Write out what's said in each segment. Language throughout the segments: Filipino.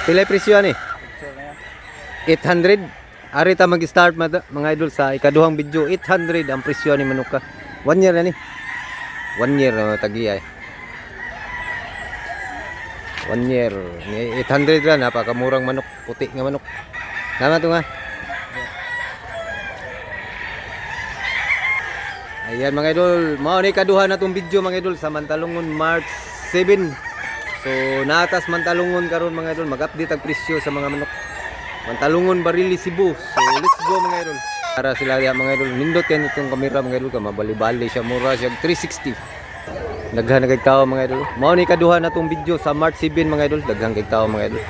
Pilay presyo ni? 800. Ari ta mag-start mga idol sa ikaduhang video. 800 ang presyo ni manok ka. 1 year na ni. 1 year na tagi ay. 1 year. 800 ra, napakamurang manok, puti nga manok. Tama to nga. Ayan mga idol, mao ni kaduha na tong video mga idol sa Mantalungon March 7. So natas Mantalungon karon mga idol, mag-update ang presyo sa mga manok. Mantalungon Barili Cebu. So let's go mga idol. Para sila diha mga idol, nindot yan itong kamera mga idol, ka mabali-bali siya, mura siya 360. Daghan kay tao mga idol. Mao ni kaduha na tong video sa March 7 mga idol, daghan kay tao mga idol.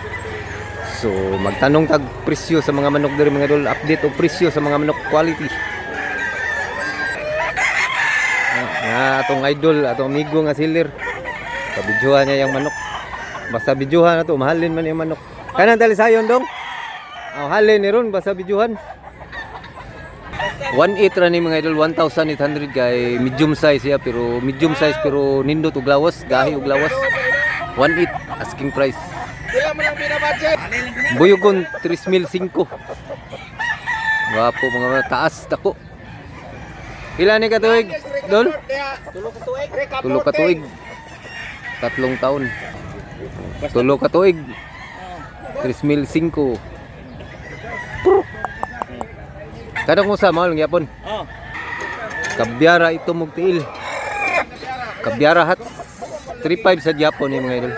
So magtanong tag presyo sa mga manok diri mga idol, update og presyo sa mga manok quality. Atong idol, atong amigo nga seller. Pabidyohan niya yung manok. Basta bidyohan na to, mahalin man yung manok. Kanan talisayon dong. Halin ni ron basta bidyohan. 1.8 ra ni mga idol, 1,800 kay medium size siya, pero medium size pero nindot og lawas, gahi og lawas. 1.8 asking price. Pila mo nang pinabudget? Buyugon 3,500. Wapo mga taas tako. Pila ni katuig, Dol? Tulo ka tuig. 3 taon. Tulo ka tuig. 3,500. Kadang mo sa mahal ng yapon. Kabyara ito mugtiil. Kabyara hats. 3.5 sa Japon ni mga idol.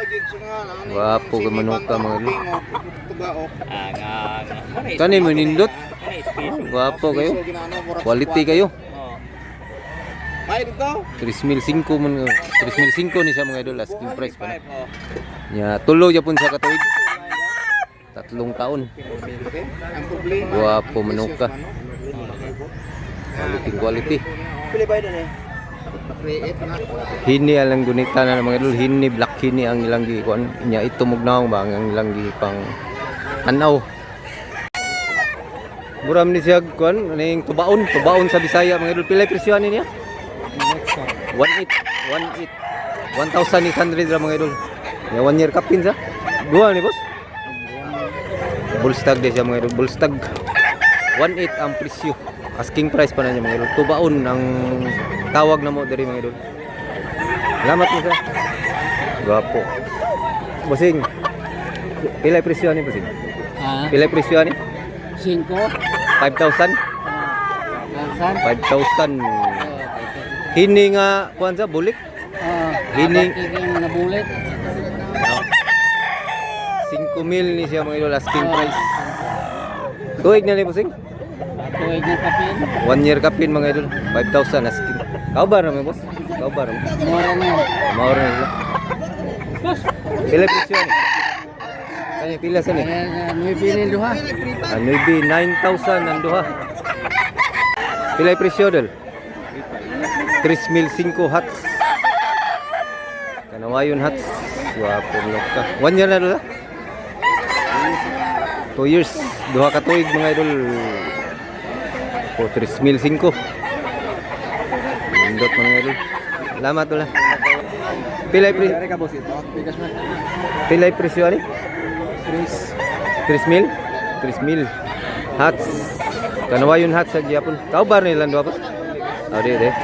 Wapo ka manok ka mga idol. Kani mo nindot. Wapo kayo. Quality kayo. 3,500 man. 3,500 ni siya mga idol, asking price pa na. Nya tulo Japon sa katuig. 3 taon. Wapo manok ka. Quality. Hini alang gunita na mga idol, hini black hini ang ilang gikuan. Nya ito mugnaong ba ang ilang gipang anaw. Buram ni siya kuan ning tubaon sa Bisaya mga idol. Pilay presyo niya? 1.8 1,800 ra mga idol. Ya 1 year kapin sa. Duha ni boss. Bullstag din siya mga idol. Bullstag 1.8 ang presyo. Asking price pa na niya mga idol. Tubaon ang tawag na mo diri mga idol. Salamat mo sa. Gwapo. Bossing. Pilay presyo ni bossing? Pilay presyo ni? 5. 5,000? 5,000. Hini nga kuan sa bulik? Hini na bulit. 5,000 ni siya mga idol, asking price. Tuig na ni bossing? Tuig na kapin. 1 year kapin mga idol, 5,000 asking. Kaubar na boss? Kaubar na. Mura na. Maura na sila. Pila presyo ni? Kani pila sa ni? May pinin duha. 9,000 ang duha. Pila presyo dol? 3,500 hats. Kanawayon hats. Wapo ka. 1 year na dol ha? 2 years. Duha ka tuig mga idol. O 3,500. Indot mga idol. Salamat dol ha. Pilay presyo? Pilay presyo ani? 3,000? 3,000 hats. Kanawayon hats sa Japon. Kaubar nila duha pa? Di.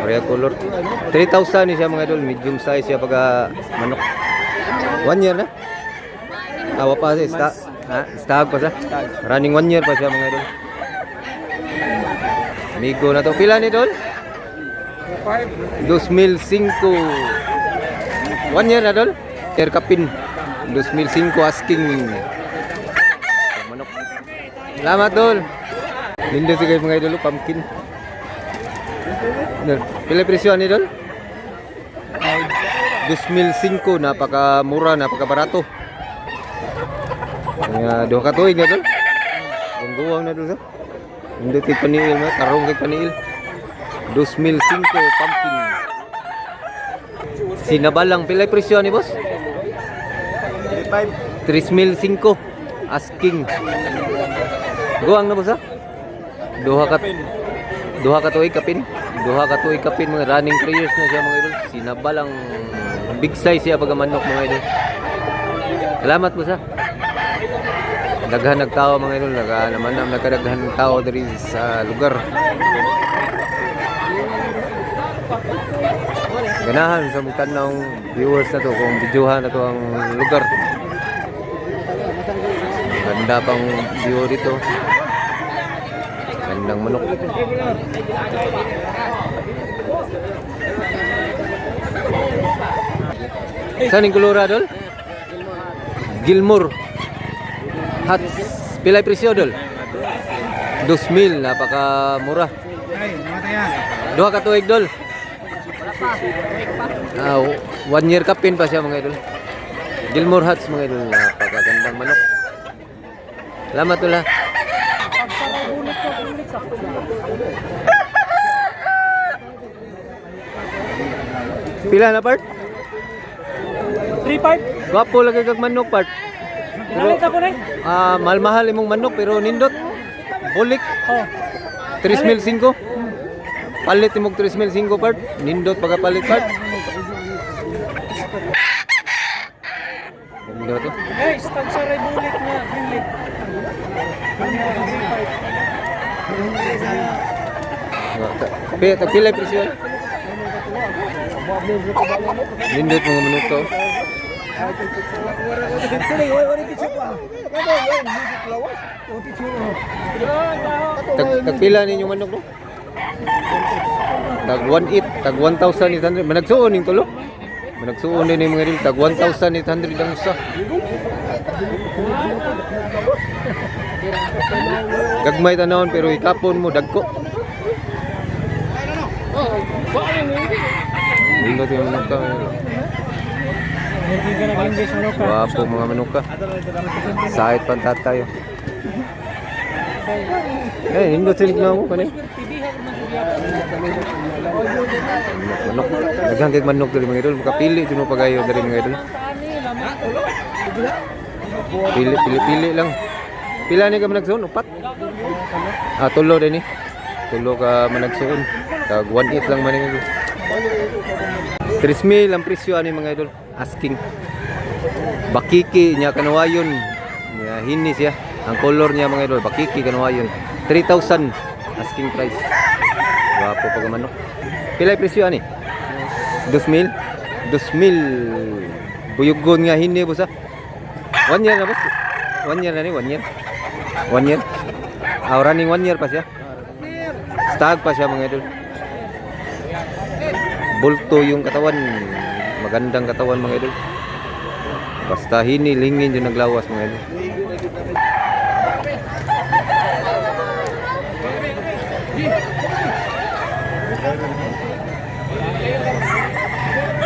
Korea color. 3,000 ni siya mga idol. Medium size siya pagka manok. 1 year na. Tawa pa siya. Stag pa siya. Running 1 year pa siya mga idol. Amigo na to. Pila ni idol? 2,500. 1 year na idol. Year kapin. 2,500 asking. Manok. Salamat idol. Lindo si kayo mga idol. Pumpkin. Pila presyo ni idol? 2,500. Napakamura, napakabarato. Duha ka tuig na idol. Gungguwang na idol sa. Hindi kay paniil mo, tarong kay paniil. 2,500 pumpkin. Sinabalang pila presyo ni boss? 3,500 asking. Guwang na boss ha? Duha ka tuig kapin. Duha ka tuig kapin mga running 3 years na siya mga idol. Sinabalang big size siya pagka manok mga idol. Salamat boss ha. daghan ng tao mga idol, naman nagkadaghan ng tao diri sa lugar. Ganahan sa mga tanong viewers na to kung videohan na to ang lugar. Ganda pang view dito. Gandang manok. Saan yung kulura, Dol? Gilmore Hats. Pilay presyo, Dol? 2,000, napakamura. Duha ka tuig, Dol? 1 year kapin pa siya mga idol. Gilmore Hats mga idol, napakagandang manok. Salamat tula. Pila na part? 3-5. Gwapo lagi kag manok part. Nalit ako rin. Mahal-mahal imong manok pero nindot. Bulik. Oh. 3,500. Palit imong 3,500 part. Nindot pagkapalit part. Nindot to. Guys, tag sa Republic niya. Greenlit. Pilay presyo. Nindot mga manok to. Tagpila ninyo manok no? Tag 1,800, tag 1,800. Managsuon ning tulo. Managsuon din mga dil tag 1,800 ang usa. Gagmay tanawon pero ikapon mo dagko. Nindot yung manok ka. Wapo mga manok ka. Sahit pantat tayo. Nindot sinig na mo kanina. Manok. Naghangkig manok dari mga idol. Makapili dun mo pagayo dari mga idol. Pili lang. Pila ni ka managsuon? Upat? Tulo din eh. Tulo ka managsuon. Tag 1,800 lang man idol. 3,000 ang presyo ani mga idol. Asking. Bakiki niya kanawayon. Niya hini siya. Ang color niya mga idol, bakiki kanawayon. 3,000 asking price. Wapo pag manok. Pilay presyo ani? 2,000. 2,000. Buyugon nga hini boss. 1 year na boss. 1 year na ni, 1 year. 1 year. Running 1 year pa siya. Stag pa siya mga idol. Bulto yung katawan. Magandang katawan mga idol. Basta hinilingin yung naglawas mga idol.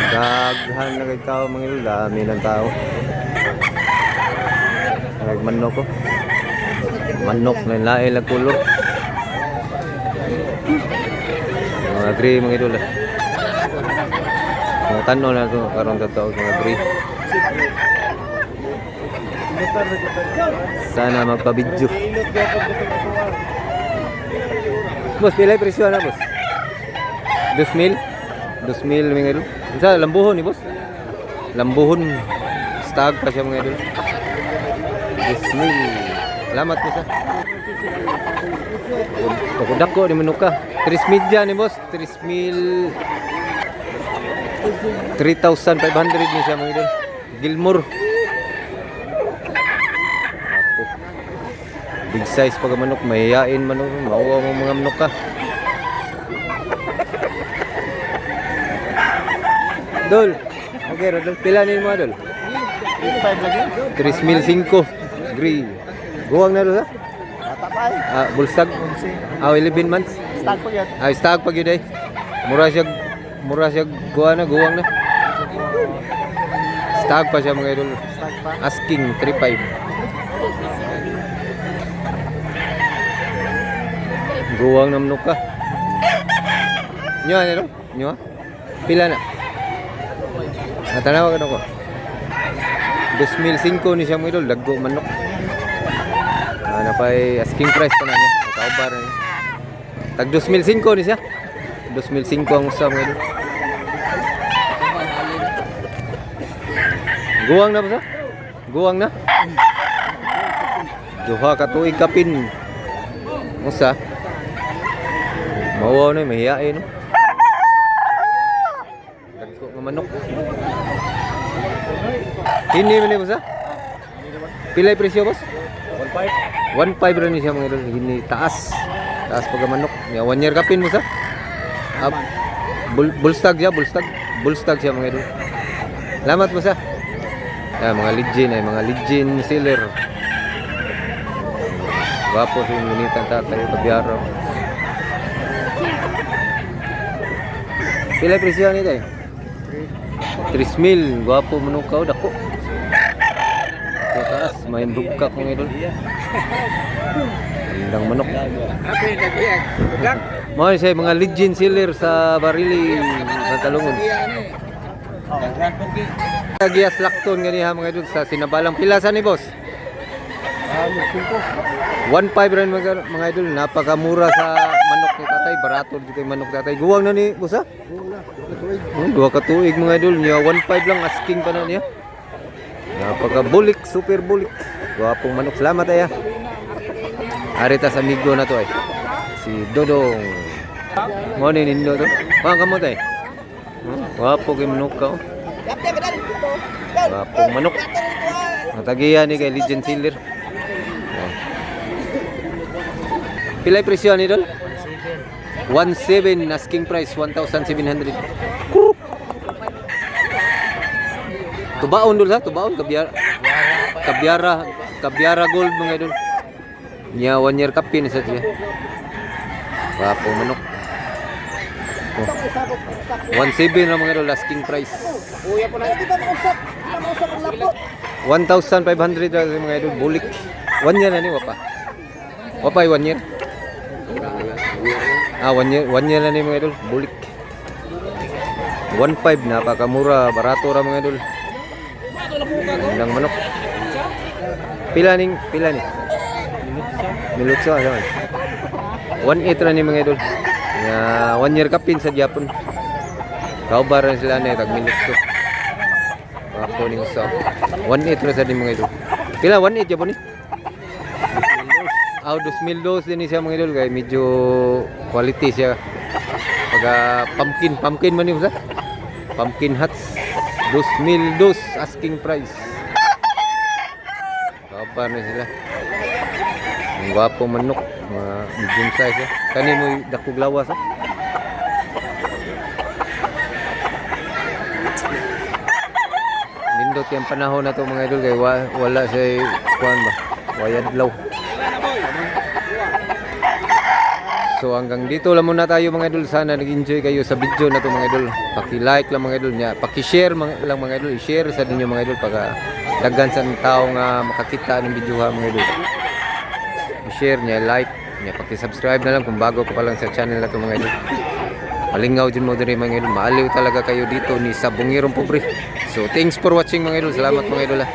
Daghan na kay tao mga idol. Dami ng tao. Manok ko. Manok na lain lang kulor. Mga gray mga idol. Mga tanong na ito karon totoo mga gray. Sana magpa-video. Boss, pilay presyo na boss? 2,000? 2,000 mga idol. Isa lambuhon ni boss. Lambuhon. Stag pa siya mga idol. 2,000. Salamat po sa. Kudak ko ni manuka. 3,000 ni boss. 3,000. 3,500 ni siya mga idol. Gilmore. Big size pag manok, mahihain manok, mauwa mo mga manok ka. Dol. Okay, Dol. Pila ni mo Dol? 3,500. Gray. Guwang na Dol ha? Bulstag. 11 months. Stag po yun. Stag pag yun ay. Mura siya guwang na. Stag pa siya mga idol. Asking 3,500. Guwang na manok ka. Nyo ano? Nyo? Pila na? Natanawa ka na ko. 2,500 ni siya mga idol. Daggo manok. Ano pa asking price pa na niya. Nakaubar na niya. Tag 2,500 ni siya. 2,500 ang usa mga idol. Guwang na ba siya? Guwang na? Duha ka tuig kapin. Usa. Mawaw na mahiyain no. Dagko nga manok. Hindi man ni boss ha? Pilay presyo boss? 1.5 rin siya mga idol. Hindi taas. Taas pag manok. 1 year kapin boss ha? Bullstag siya, bullstag. Bullstag siya mga idol. Salamat boss ha. Mga legend seller. Gwapo sa yung unitan tatay Kabyaraw. Pilay presyo ni tay? 3,000. Gwapo manukaw dako. Sa taas may bugkak mga idol. Indang manok. Mo siya mga legend seller sa Barili Mantalungon. Gias lakton gani ha mga idol sa Sinabalang Pilasan ni boss. 1.5 rin mga idol, napakamura sa manok ni tatay, barato dito yung manok tatay. Guwang na ni boss ha? Duha ka tuig mga idol niya, 1.5 lang asking pa na niya. Napaka-bulik, super bulik. Guwapong manok, salamat ay ha. Aritas amigo na to ay. Si Dodong. Mo ni nindo to. Pang kamo tay. Guwapo kay manok ka. Guwapong manok. Natagiya ni kay Legend Seller. Pilay presyo ni dol? 1.7 asking price 1,700. Tubaon dol ha, tubaon Kabyara gold mga idol. Nya 1 year kapin sa siya. Wapo manok. 1.7 na mga idol asking price. 1,500 mga idol bulik. 1 year na ni wapa. Wapa 1 year. 1 year na ni mga idol, bulik. 1.5 napakamura, barato ra mga idol. Lang manok. Pila ni? Milutso asa man. 1.8 ra ni mga idol. Nga 1 year kapin sa Japon. Kaubar na sila na tag milutso. Ako ning usa. 1.8 ra sa ni mga idol. Pila 1.8 Japon ni? 2,000 din siya mga idol kay medyo quality siya. Pag pumpkin man yun sa pumpkin hats 2,000 asking price. Kapan na sila. Ang gwapo manok, mga medium size kani mo dakog lawas ha. Nindot yung panahon na to mga idol kay wala say kuan ba wayadlaw. So hanggang dito lang muna tayo mga idol. Sana nag-enjoy kayo sa video na to mga idol. Paki-like lang mga idol niya. Paki-share lang mga idol. I-share sa ninyo mga idol para daghan sa tao nga makakita ng video ha mga idol. I-share niya, like niya, paki-subscribe na lang kung bago ka pa lang sa channel na to mga idol. Malingaw din mo din mga idol. Maaliw talaga kayo dito ni sa Bungirong Pobre. So thanks for watching mga idol. Salamat mga idol ha.